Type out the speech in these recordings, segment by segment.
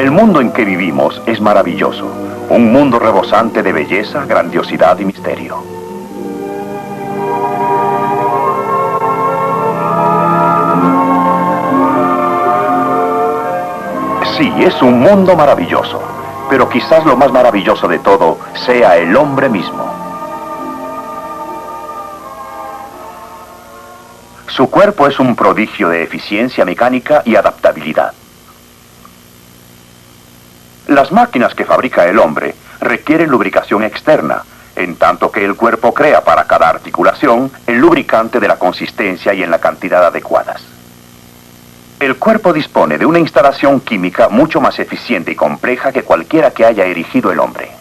El mundo en que vivimos es maravilloso, un mundo rebosante de belleza, grandiosidad y misterio. Sí, es un mundo maravilloso, pero quizás lo más maravilloso de todo sea el hombre mismo. Su cuerpo es un prodigio de eficiencia mecánica y adaptabilidad. Las máquinas que fabrica el hombre requieren lubricación externa, en tanto que el cuerpo crea para cada articulación el lubricante de la consistencia y en la cantidad adecuadas. El cuerpo dispone de una instalación química mucho más eficiente y compleja que cualquiera que haya erigido el hombre.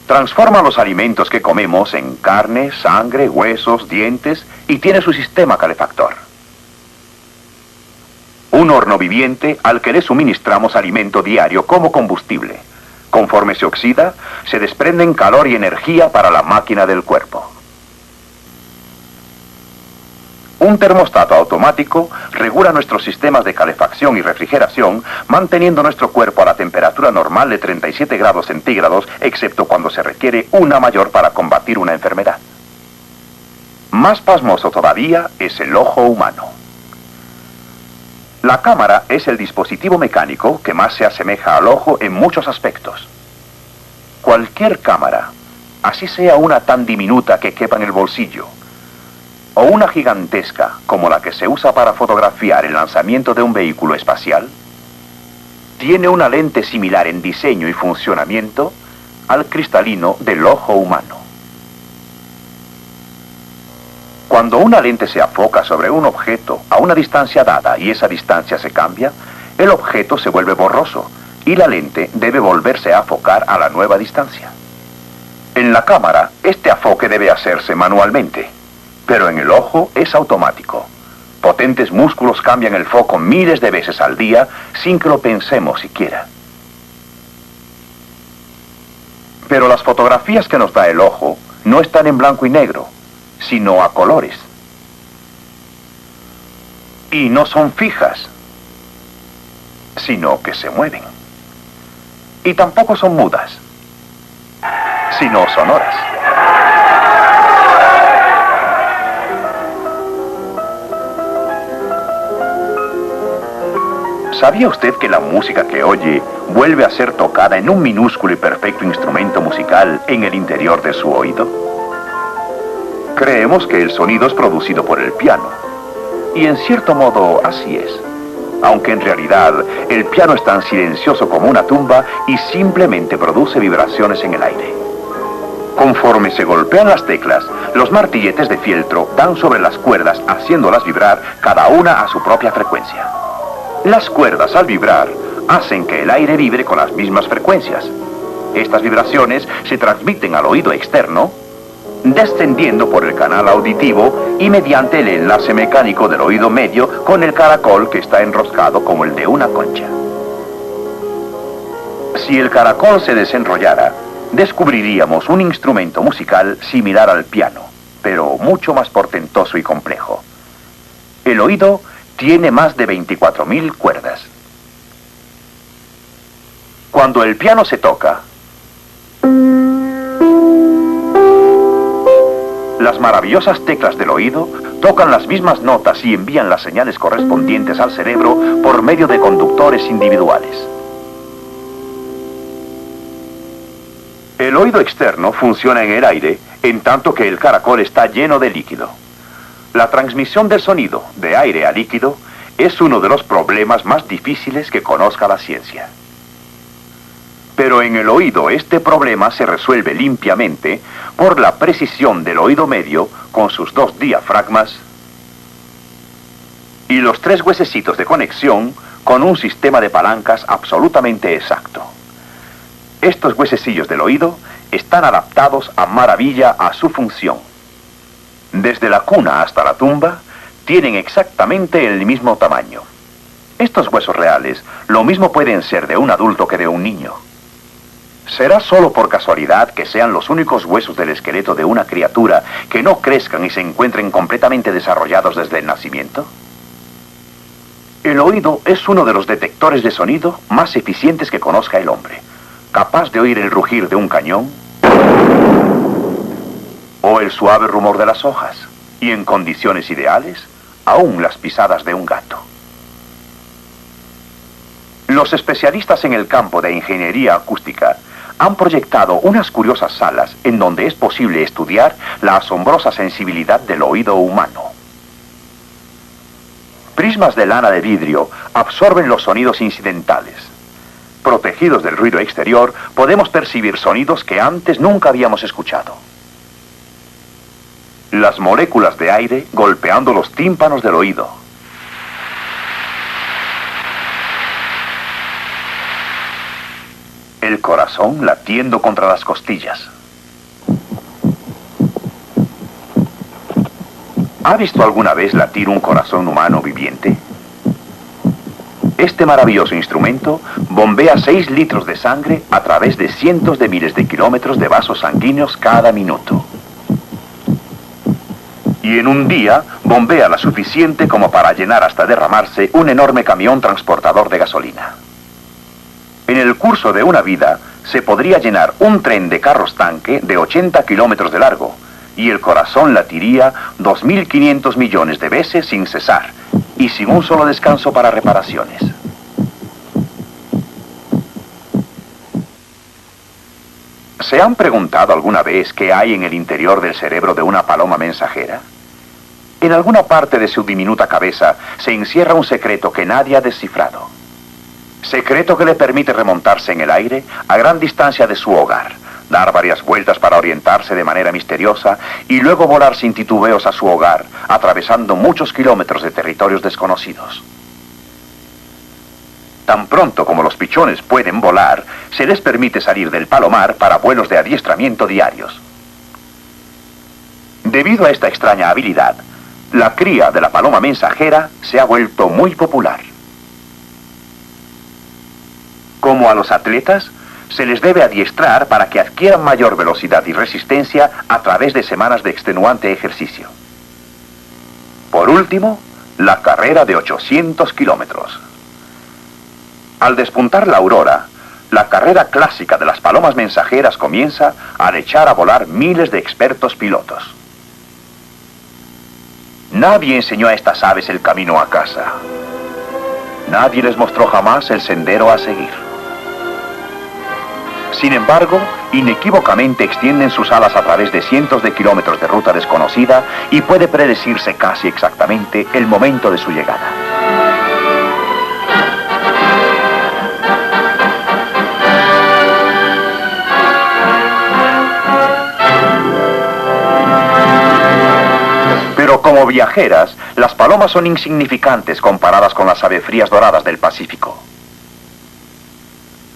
Transforma los alimentos que comemos en carne, sangre, huesos, dientes y tiene su sistema calefactor. Un horno viviente al que le suministramos alimento diario como combustible. Conforme se oxida, se desprenden calor y energía para la máquina del cuerpo. Un termostato automático regula nuestros sistemas de calefacción y refrigeración, manteniendo nuestro cuerpo a la temperatura normal de 37 grados centígrados, excepto cuando se requiere una mayor para combatir una enfermedad. Más pasmoso todavía es el ojo humano. La cámara es el dispositivo mecánico que más se asemeja al ojo en muchos aspectos. Cualquier cámara, así sea una tan diminuta que quepa en el bolsillo, o una gigantesca como la que se usa para fotografiar el lanzamiento de un vehículo espacial, tiene una lente similar en diseño y funcionamiento al cristalino del ojo humano. Cuando una lente se afoca sobre un objeto a una distancia dada y esa distancia se cambia, el objeto se vuelve borroso y la lente debe volverse a afocar a la nueva distancia. En la cámara, este afoque debe hacerse manualmente, pero en el ojo es automático. Potentes músculos cambian el foco miles de veces al día sin que lo pensemos siquiera. Pero las fotografías que nos da el ojo no están en blanco y negro, sino a colores. Y no son fijas, sino que se mueven. Y tampoco son mudas, sino sonoras. ¿Sabía usted que la música que oye vuelve a ser tocada en un minúsculo y perfecto instrumento musical en el interior de su oído? Creemos que el sonido es producido por el piano, y en cierto modo así es, aunque en realidad el piano es tan silencioso como una tumba y simplemente produce vibraciones en el aire. Conforme se golpean las teclas, los martilletes de fieltro dan sobre las cuerdas haciéndolas vibrar cada una a su propia frecuencia. Las cuerdas al vibrar hacen que el aire vibre con las mismas frecuencias. Estas vibraciones se transmiten al oído externo, descendiendo por el canal auditivo y mediante el enlace mecánico del oído medio con el caracol que está enroscado como el de una concha. Si el caracol se desenrollara, descubriríamos un instrumento musical similar al piano, pero mucho más portentoso y complejo. El oído tiene más de 24.000 cuerdas. Cuando el piano se toca, las maravillosas teclas del oído tocan las mismas notas y envían las señales correspondientes al cerebro por medio de conductores individuales. El oído externo funciona en el aire, en tanto que el caracol está lleno de líquido. La transmisión del sonido de aire a líquido es uno de los problemas más difíciles que conozca la ciencia. Pero en el oído este problema se resuelve limpiamente por la precisión del oído medio con sus 2 diafragmas y los 3 huesecitos de conexión con un sistema de palancas absolutamente exacto. Estos huesecillos del oído están adaptados a maravilla a su función. Desde la cuna hasta la tumba tienen exactamente el mismo tamaño. Estos huesos reales lo mismo pueden ser de un adulto que de un niño. ¿Será solo por casualidad que sean los únicos huesos del esqueleto de una criatura que no crezcan y se encuentren completamente desarrollados desde el nacimiento? El oído es uno de los detectores de sonido más eficientes que conozca el hombre, capaz de oír el rugir de un cañón o el suave rumor de las hojas, y en condiciones ideales, aún las pisadas de un gato. Los especialistas en el campo de ingeniería acústica han proyectado unas curiosas salas en donde es posible estudiar la asombrosa sensibilidad del oído humano. Prismas de lana de vidrio absorben los sonidos incidentales. Protegidos del ruido exterior, podemos percibir sonidos que antes nunca habíamos escuchado. Las moléculas de aire golpeando los tímpanos del oído. El corazón latiendo contra las costillas. ¿Ha visto alguna vez latir un corazón humano viviente? Este maravilloso instrumento bombea 6 litros de sangre a través de cientos de miles de kilómetros de vasos sanguíneos cada minuto. Y en un día bombea la suficiente como para llenar hasta derramarse un enorme camión transportador de gasolina. En el curso de una vida se podría llenar un tren de carros tanque de 80 kilómetros de largo, y el corazón latiría 2.500 millones de veces sin cesar y sin un solo descanso para reparaciones. ¿Se han preguntado alguna vez qué hay en el interior del cerebro de una paloma mensajera? En alguna parte de su diminuta cabeza se encierra un secreto que nadie ha descifrado. Secreto que le permite remontarse en el aire a gran distancia de su hogar, dar varias vueltas para orientarse de manera misteriosa y luego volar sin titubeos a su hogar, atravesando muchos kilómetros de territorios desconocidos. Tan pronto como los pichones pueden volar, se les permite salir del palomar para vuelos de adiestramiento diarios. Debido a esta extraña habilidad, la cría de la paloma mensajera se ha vuelto muy popular. Como a los atletas, se les debe adiestrar para que adquieran mayor velocidad y resistencia a través de semanas de extenuante ejercicio. Por último, la carrera de 800 kilómetros. Al despuntar la aurora, la carrera clásica de las palomas mensajeras comienza al echar a volar miles de expertos pilotos. Nadie enseñó a estas aves el camino a casa. Nadie les mostró jamás el sendero a seguir. Sin embargo, inequívocamente extienden sus alas a través de cientos de kilómetros de ruta desconocida y puede predecirse casi exactamente el momento de su llegada. Pero como viajeras, las palomas son insignificantes comparadas con las avefrías doradas del Pacífico.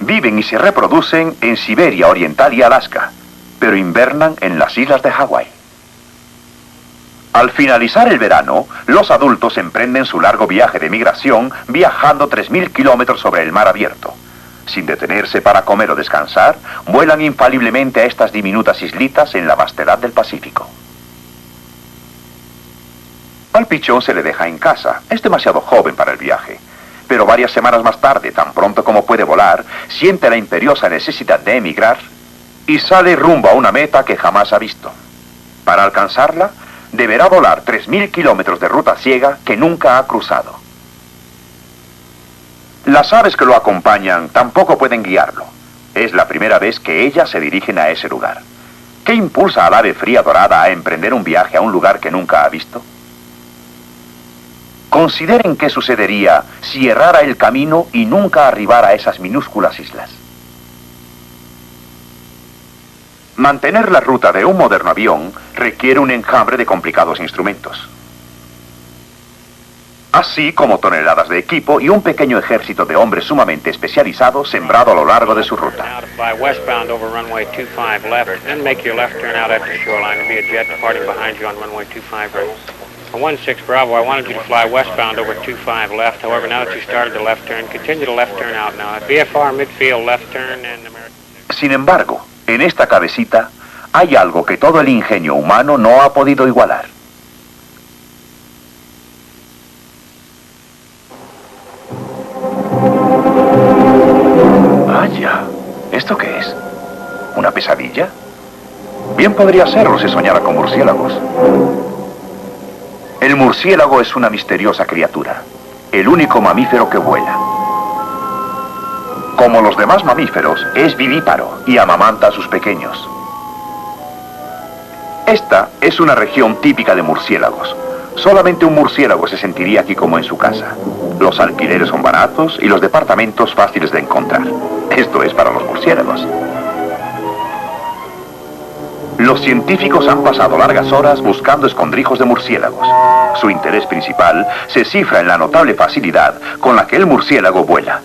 Viven y se reproducen en Siberia Oriental y Alaska, pero invernan en las islas de Hawái. Al finalizar el verano, los adultos emprenden su largo viaje de migración viajando 3.000 kilómetros sobre el mar abierto. Sin detenerse para comer o descansar, vuelan infaliblemente a estas diminutas islitas en la vastedad del Pacífico. Al pichón se le deja en casa, es demasiado joven para el viaje. Pero varias semanas más tarde, tan pronto como puede volar, siente la imperiosa necesidad de emigrar y sale rumbo a una meta que jamás ha visto. Para alcanzarla, deberá volar 3.000 kilómetros de ruta ciega que nunca ha cruzado. Las aves que lo acompañan tampoco pueden guiarlo. Es la primera vez que ellas se dirigen a ese lugar. ¿Qué impulsa al ave fría dorada a emprender un viaje a un lugar que nunca ha visto? Consideren qué sucedería si errara el camino y nunca arribara a esas minúsculas islas. Mantener la ruta de un moderno avión requiere un enjambre de complicados instrumentos, así como toneladas de equipo y un pequeño ejército de hombres sumamente especializados sembrado a lo largo de su ruta. On 16 Bravo, I wanted you to fly westbound over 25 left. However, now that you started the left turn, continue to left turn out now. VFR midfield left turn and American... Sin embargo, en esta cabecita hay algo que todo el ingenio humano no ha podido igualar. ¿Esto qué es? ¿Una pesadilla? Bien podría serlo si soñara con murciélagos. El murciélago es una misteriosa criatura, el único mamífero que vuela. Como los demás mamíferos, es vivíparo y amamanta a sus pequeños. Esta es una región típica de murciélagos. Solamente un murciélago se sentiría aquí como en su casa. Los alquileres son baratos y los departamentos fáciles de encontrar. Esto es para los murciélagos. Los científicos han pasado largas horas buscando escondrijos de murciélagos. Su interés principal se cifra en la notable facilidad con la que el murciélago vuela.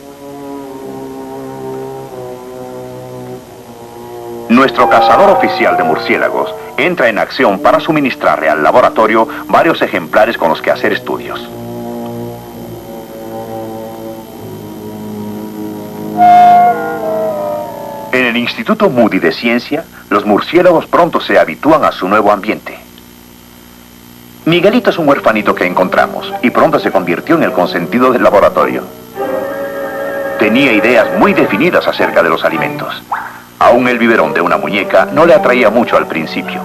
Nuestro cazador oficial de murciélagos entra en acción para suministrarle al laboratorio varios ejemplares con los que hacer estudios. En el Instituto Moody de Ciencia, los murciélagos pronto se habitúan a su nuevo ambiente. Miguelito es un huerfanito que encontramos y pronto se convirtió en el consentido del laboratorio. Tenía ideas muy definidas acerca de los alimentos. Aún el biberón de una muñeca no le atraía mucho al principio.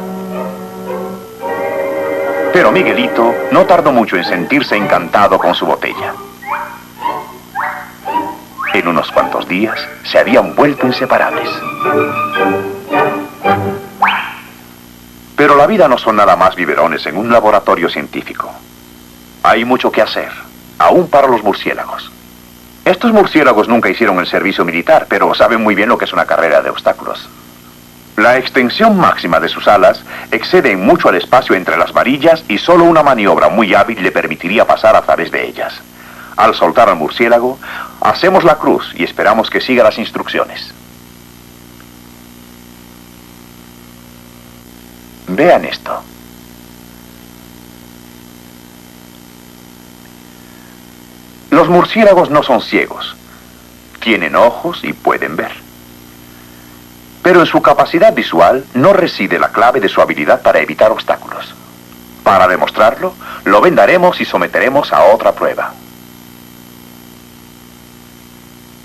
Pero Miguelito no tardó mucho en sentirse encantado con su botella. En unos cuantos días se habían vuelto inseparables. Pero la vida no son nada más biberones en un laboratorio científico. Hay mucho que hacer, aún para los murciélagos. Estos murciélagos nunca hicieron el servicio militar, pero saben muy bien lo que es una carrera de obstáculos. La extensión máxima de sus alas excede en mucho al espacio entre las varillas y solo una maniobra muy hábil le permitiría pasar a través de ellas. Al soltar al murciélago, hacemos la cruz y esperamos que siga las instrucciones. Vean esto. Los murciélagos no son ciegos. Tienen ojos y pueden ver. Pero en su capacidad visual no reside la clave de su habilidad para evitar obstáculos. Para demostrarlo, lo vendaremos y someteremos a otra prueba.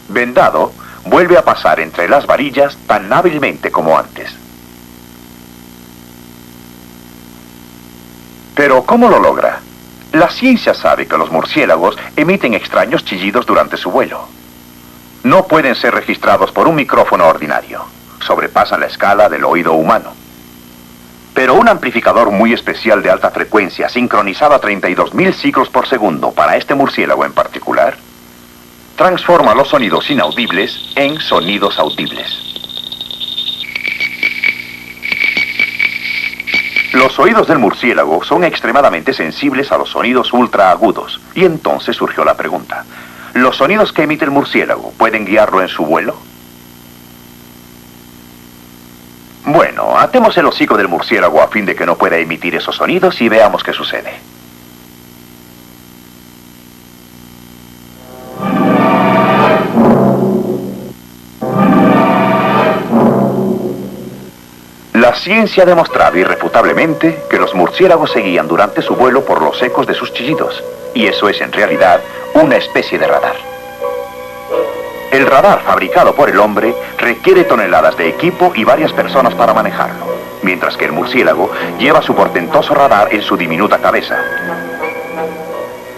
Vendado, vuelve a pasar entre las varillas tan hábilmente como antes. Pero, ¿cómo lo logra? La ciencia sabe que los murciélagos emiten extraños chillidos durante su vuelo. No pueden ser registrados por un micrófono ordinario. Sobrepasan la escala del oído humano. Pero un amplificador muy especial de alta frecuencia, sincronizado a 32.000 ciclos por segundo para este murciélago en particular, transforma los sonidos inaudibles en sonidos audibles. Los oídos del murciélago son extremadamente sensibles a los sonidos ultraagudos, y entonces surgió la pregunta: ¿los sonidos que emite el murciélago pueden guiarlo en su vuelo? Bueno, atemos el hocico del murciélago a fin de que no pueda emitir esos sonidos y veamos qué sucede. La ciencia ha demostrado irrefutablemente que los murciélagos se guían durante su vuelo por los ecos de sus chillidos, y eso es en realidad una especie de radar. El radar fabricado por el hombre requiere toneladas de equipo y varias personas para manejarlo, mientras que el murciélago lleva su portentoso radar en su diminuta cabeza.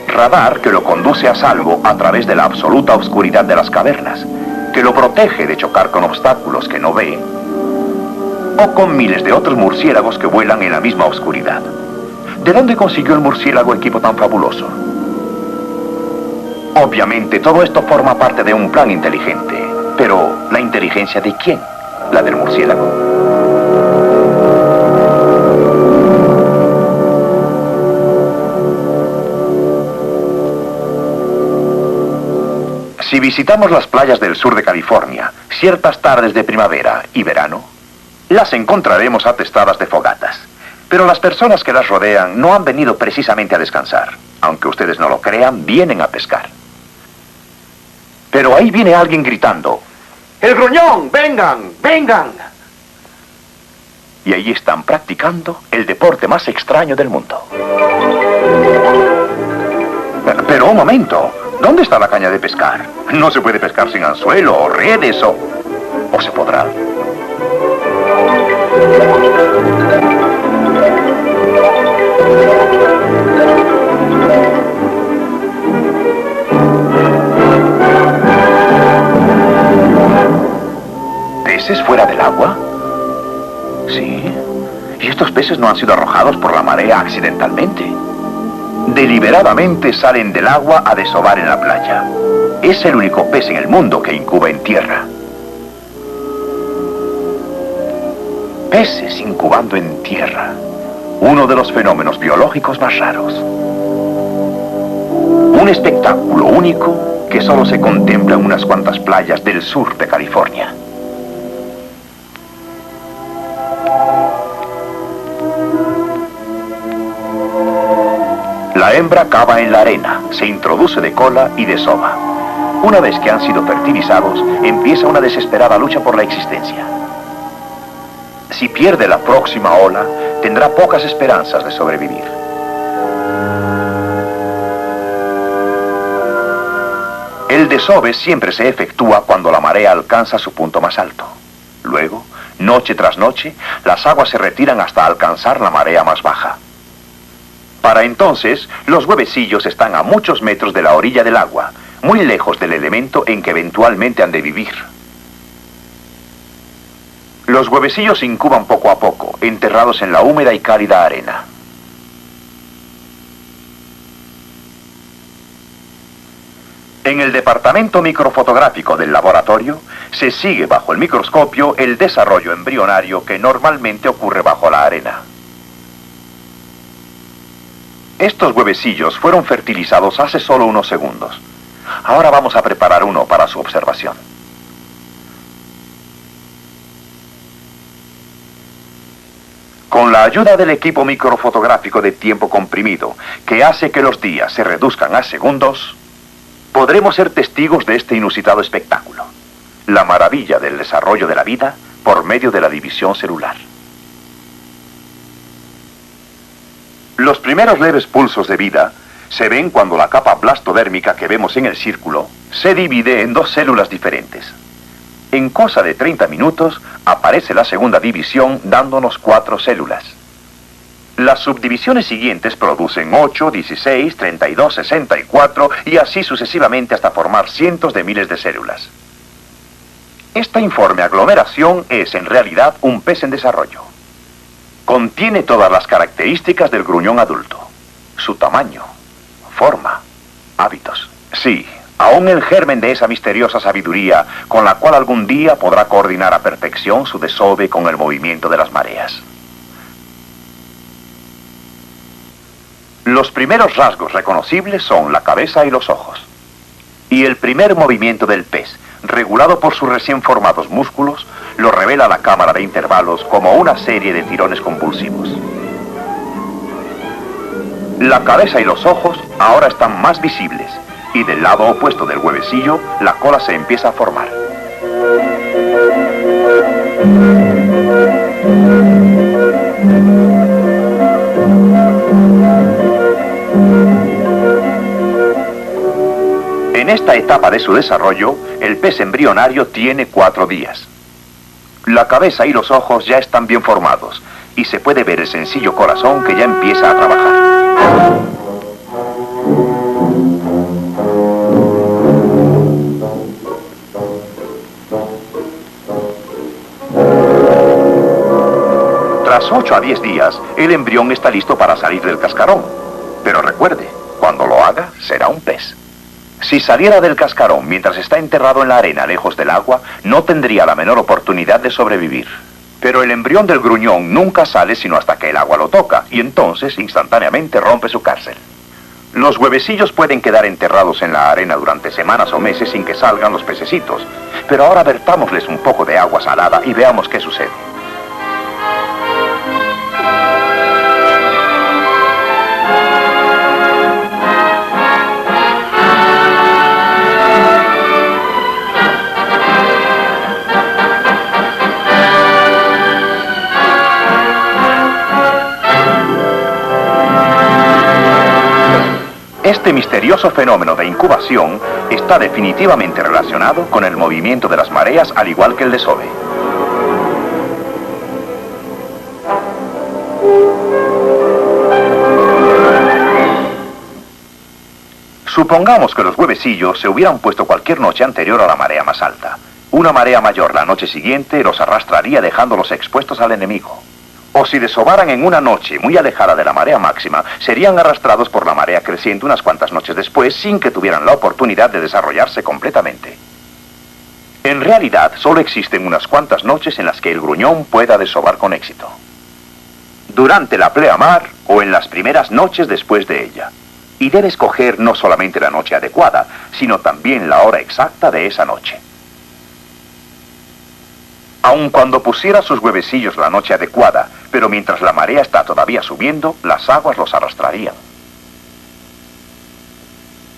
Radar que lo conduce a salvo a través de la absoluta oscuridad de las cavernas, que lo protege de chocar con obstáculos que no ve, o con miles de otros murciélagos que vuelan en la misma oscuridad. ¿De dónde consiguió el murciélago equipo tan fabuloso? Obviamente todo esto forma parte de un plan inteligente, pero ¿la inteligencia de quién? ¿La del murciélago? Si visitamos las playas del sur de California, ciertas tardes de primavera y verano, las encontraremos atestadas de fogatas. Pero las personas que las rodean no han venido precisamente a descansar. Aunque ustedes no lo crean, vienen a pescar. Pero ahí viene alguien gritando: ¡El gruñón! ¡Vengan! ¡Vengan! Y ahí están practicando el deporte más extraño del mundo. Pero un momento, ¿dónde está la caña de pescar? No se puede pescar sin anzuelo o redes o... ¿O se podrá? ¿Peces fuera del agua? Sí. Y estos peces no han sido arrojados por la marea accidentalmente. Deliberadamente salen del agua a desovar en la playa. Es el único pez en el mundo que incuba en tierra. Peces incubando en tierra. Uno de los fenómenos biológicos más raros. Un espectáculo único que solo se contempla en unas cuantas playas del sur de California. La hembra cava en la arena, se introduce de cola y desova. Una vez que han sido fertilizados, empieza una desesperada lucha por la existencia. Si pierde la próxima ola, tendrá pocas esperanzas de sobrevivir. El desove siempre se efectúa cuando la marea alcanza su punto más alto. Luego, noche tras noche, las aguas se retiran hasta alcanzar la marea más baja. Para entonces, los huevecillos están a muchos metros de la orilla del agua, muy lejos del elemento en que eventualmente han de vivir. Los huevecillos incuban poco a poco, enterrados en la húmeda y cálida arena. En el departamento microfotográfico del laboratorio, se sigue bajo el microscopio el desarrollo embrionario que normalmente ocurre bajo la arena. Estos huevecillos fueron fertilizados hace solo unos segundos. Ahora vamos a preparar uno para su observación. Con la ayuda del equipo microfotográfico de tiempo comprimido, que hace que los días se reduzcan a segundos, podremos ser testigos de este inusitado espectáculo, la maravilla del desarrollo de la vida por medio de la división celular. Los primeros leves pulsos de vida se ven cuando la capa blastodérmica que vemos en el círculo se divide en dos células diferentes. En cosa de 30 minutos aparece la segunda división dándonos 4 células. Las subdivisiones siguientes producen 8, 16, 32, 64 y así sucesivamente hasta formar cientos de miles de células. Esta informe aglomeración es en realidad un pez en desarrollo. Contiene todas las características del gruñón adulto. Su tamaño, forma, hábitos. Sí, aún el germen de esa misteriosa sabiduría con la cual algún día podrá coordinar a perfección su desove con el movimiento de las mareas. Los primeros rasgos reconocibles son la cabeza y los ojos. Y el primer movimiento del pez, regulado por sus recién formados músculos, lo revela la cámara de intervalos como una serie de tirones convulsivos. La cabeza y los ojos ahora están más visibles, y del lado opuesto del huevecillo, la cola se empieza a formar. En esta etapa de su desarrollo, el pez embrionario tiene 4 días. La cabeza y los ojos ya están bien formados y se puede ver el sencillo corazón que ya empieza a trabajar. Tras 8 a 10 días, el embrión está listo para salir del cascarón. Pero recuerde, cuando lo haga, será un pez. Si saliera del cascarón mientras está enterrado en la arena lejos del agua, no tendría la menor oportunidad de sobrevivir. Pero el embrión del gruñón nunca sale sino hasta que el agua lo toca, y entonces instantáneamente rompe su cárcel. Los huevecillos pueden quedar enterrados en la arena durante semanas o meses sin que salgan los pececitos. Pero ahora vertámosles un poco de agua salada y veamos qué sucede. Este misterioso fenómeno de incubación está definitivamente relacionado con el movimiento de las mareas, al igual que el desove. Supongamos que los huevecillos se hubieran puesto cualquier noche anterior a la marea más alta. Una marea mayor la noche siguiente los arrastraría dejándolos expuestos al enemigo. O si desovaran en una noche muy alejada de la marea máxima, serían arrastrados por la marea creciente unas cuantas noches después sin que tuvieran la oportunidad de desarrollarse completamente. En realidad, solo existen unas cuantas noches en las que el gruñón pueda desovar con éxito. Durante la pleamar o en las primeras noches después de ella. Y debe escoger no solamente la noche adecuada, sino también la hora exacta de esa noche. Aun cuando pusiera sus huevecillos la noche adecuada, pero mientras la marea está todavía subiendo, las aguas los arrastrarían.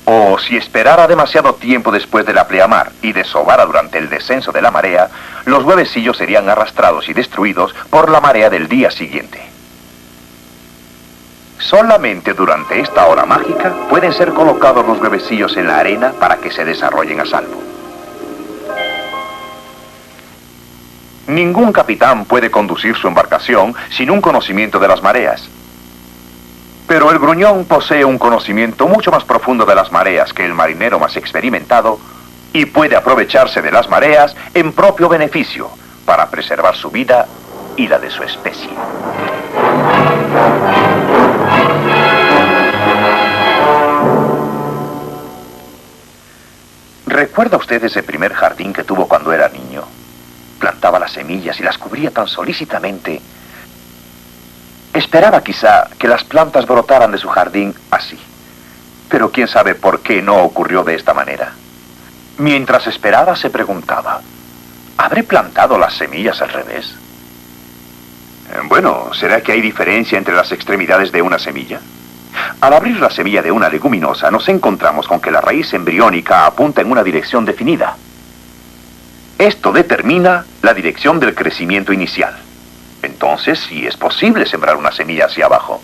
O si esperara demasiado tiempo después de la pleamar y desovara durante el descenso de la marea, los huevecillos serían arrastrados y destruidos por la marea del día siguiente. Solamente durante esta hora mágica pueden ser colocados los huevecillos en la arena para que se desarrollen a salvo. Ningún capitán puede conducir su embarcación sin un conocimiento de las mareas. Pero el gruñón posee un conocimiento mucho más profundo de las mareas que el marinero más experimentado y puede aprovecharse de las mareas en propio beneficio para preservar su vida y la de su especie. ¿Recuerda usted ese primer jardín que tuvo cuando era niño? Plantaba las semillas y las cubría tan solícitamente. Esperaba quizá que las plantas brotaran de su jardín así. Pero quién sabe por qué no ocurrió de esta manera. Mientras esperaba se preguntaba, ¿habré plantado las semillas al revés? Bueno, ¿será que hay diferencia entre las extremidades de una semilla? Al abrir la semilla de una leguminosa nos encontramos con que la raíz embriónica apunta en una dirección definida. Esto determina la dirección del crecimiento inicial. Entonces, sí es posible sembrar una semilla hacia abajo.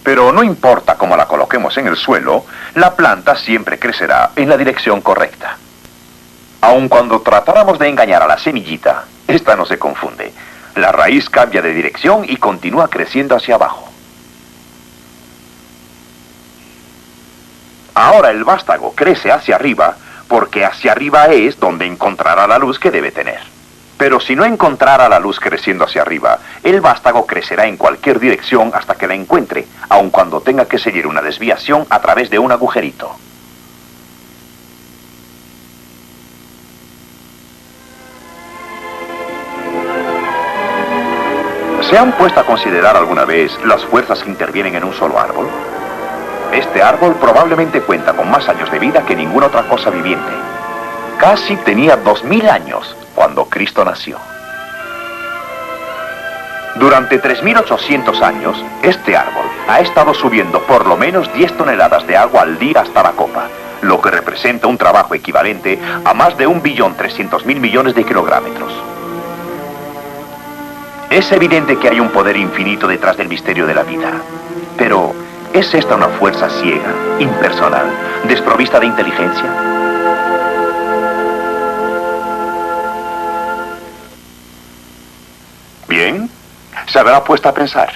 Pero no importa cómo la coloquemos en el suelo, la planta siempre crecerá en la dirección correcta. Aun cuando tratáramos de engañar a la semillita, esta no se confunde. La raíz cambia de dirección y continúa creciendo hacia abajo. Ahora el vástago crece hacia arriba porque hacia arriba es donde encontrará la luz que debe tener. Pero si no encontrara la luz creciendo hacia arriba, el vástago crecerá en cualquier dirección hasta que la encuentre, aun cuando tenga que seguir una desviación a través de un agujerito. ¿Se han puesto a considerar alguna vez las fuerzas que intervienen en un solo árbol? Este árbol probablemente cuenta con más años de vida que ninguna otra cosa viviente. Casi tenía 2000 años cuando Cristo nació. Durante 3800 años, este árbol ha estado subiendo por lo menos 10 toneladas de agua al día hasta la copa, lo que representa un trabajo equivalente a más de 1.300.000 millones de kilogramos. Es evidente que hay un poder infinito detrás del misterio de la vida, pero ¿es esta una fuerza ciega, impersonal, desprovista de inteligencia? Bien, se habrá puesto a pensar.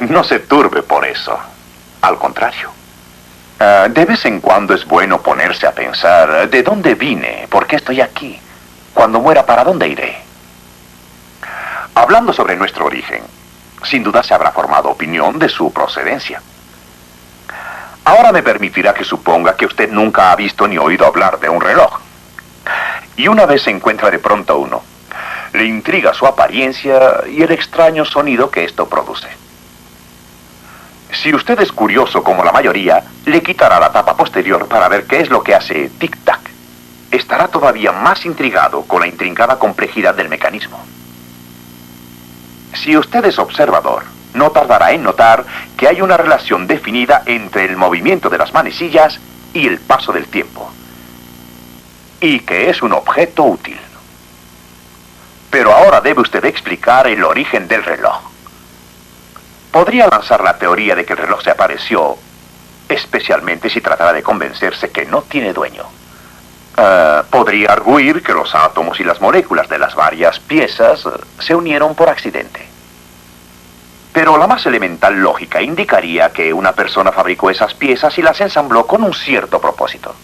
No se turbe por eso. Al contrario. De vez en cuando es bueno ponerse a pensar, ¿de dónde vine? ¿Por qué estoy aquí? Cuando muera, ¿para dónde iré? Hablando sobre nuestro origen, sin duda se habrá formado opinión de su procedencia. Ahora me permitirá que suponga que usted nunca ha visto ni oído hablar de un reloj. Y una vez se encuentra de pronto uno. Le intriga su apariencia y el extraño sonido que esto produce. Si usted es curioso como la mayoría, le quitará la tapa posterior para ver qué es lo que hace tic-tac. Estará todavía más intrigado con la intrincada complejidad del mecanismo. Si usted es observador, no tardará en notar que hay una relación definida entre el movimiento de las manecillas y el paso del tiempo, y que es un objeto útil. Pero ahora debe usted explicar el origen del reloj. Podría lanzar la teoría de que el reloj se apareció especialmente si tratara de convencerse que no tiene dueño. Podría arguir que los átomos y las moléculas de las varias piezas se unieron por accidente. Pero la más elemental lógica indicaría que una persona fabricó esas piezas y las ensambló con un cierto propósito.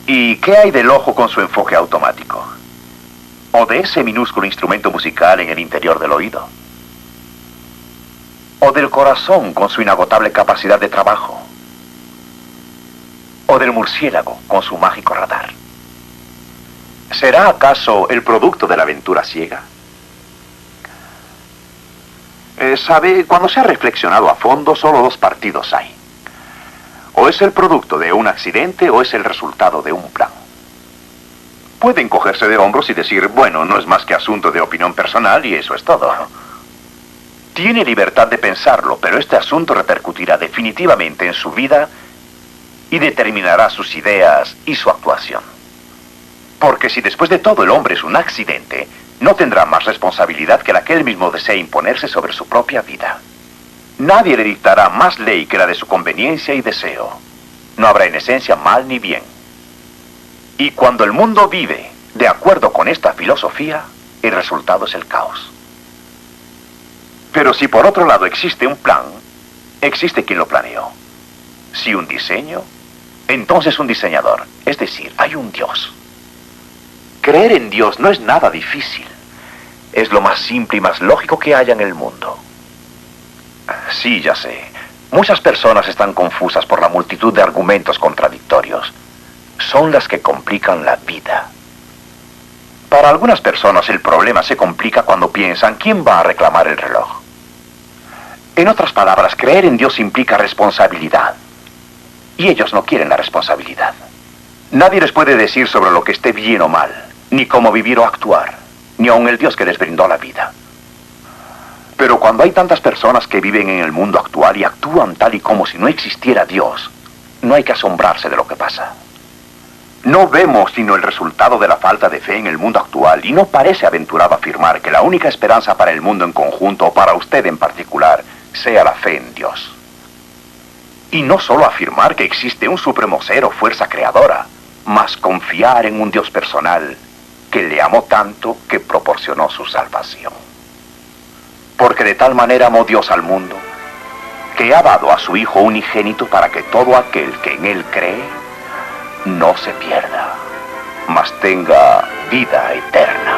¿Y qué hay del ojo con su enfoque automático? ¿O de ese minúsculo instrumento musical en el interior del oído? ¿O del corazón con su inagotable capacidad de trabajo? ¿O del murciélago con su mágico radar? ¿Será acaso el producto de la aventura ciega? ¿Sabe? Cuando se ha reflexionado a fondo, solo dos partidos hay. O es el producto de un accidente o es el resultado de un plan. Pueden cogerse de hombros y decir, bueno, no es más que asunto de opinión personal y eso es todo. Tiene libertad de pensarlo, pero este asunto repercutirá definitivamente en su vida y determinará sus ideas y su actuación. Porque si después de todo el hombre es un accidente, no tendrá más responsabilidad que la que él mismo desee imponerse sobre su propia vida. Nadie le dictará más ley que la de su conveniencia y deseo. No habrá en esencia mal ni bien. Y cuando el mundo vive de acuerdo con esta filosofía, el resultado es el caos. Pero si por otro lado existe un plan, existe quien lo planeó. Si un diseño, entonces un diseñador. Es decir, hay un Dios. Creer en Dios no es nada difícil. Es lo más simple y más lógico que haya en el mundo. Sí, ya sé. Muchas personas están confusas por la multitud de argumentos contradictorios. Son las que complican la vida. Para algunas personas el problema se complica cuando piensan quién va a reclamar el reloj. En otras palabras, creer en Dios implica responsabilidad. Y ellos no quieren la responsabilidad. Nadie les puede decir sobre lo que esté bien o mal, ni cómo vivir o actuar, ni aun el Dios que les brindó la vida. Pero cuando hay tantas personas que viven en el mundo actual y actúan tal y como si no existiera Dios, no hay que asombrarse de lo que pasa. No vemos sino el resultado de la falta de fe en el mundo actual y no parece aventurado afirmar que la única esperanza para el mundo en conjunto o para usted en particular sea la fe en Dios. Y no solo afirmar que existe un supremo ser o fuerza creadora, mas confiar en un Dios personal que le amó tanto que proporcionó su salvación. Porque de tal manera amó Dios al mundo, que ha dado a su Hijo unigénito para que todo aquel que en Él cree no se pierda, mas tenga vida eterna.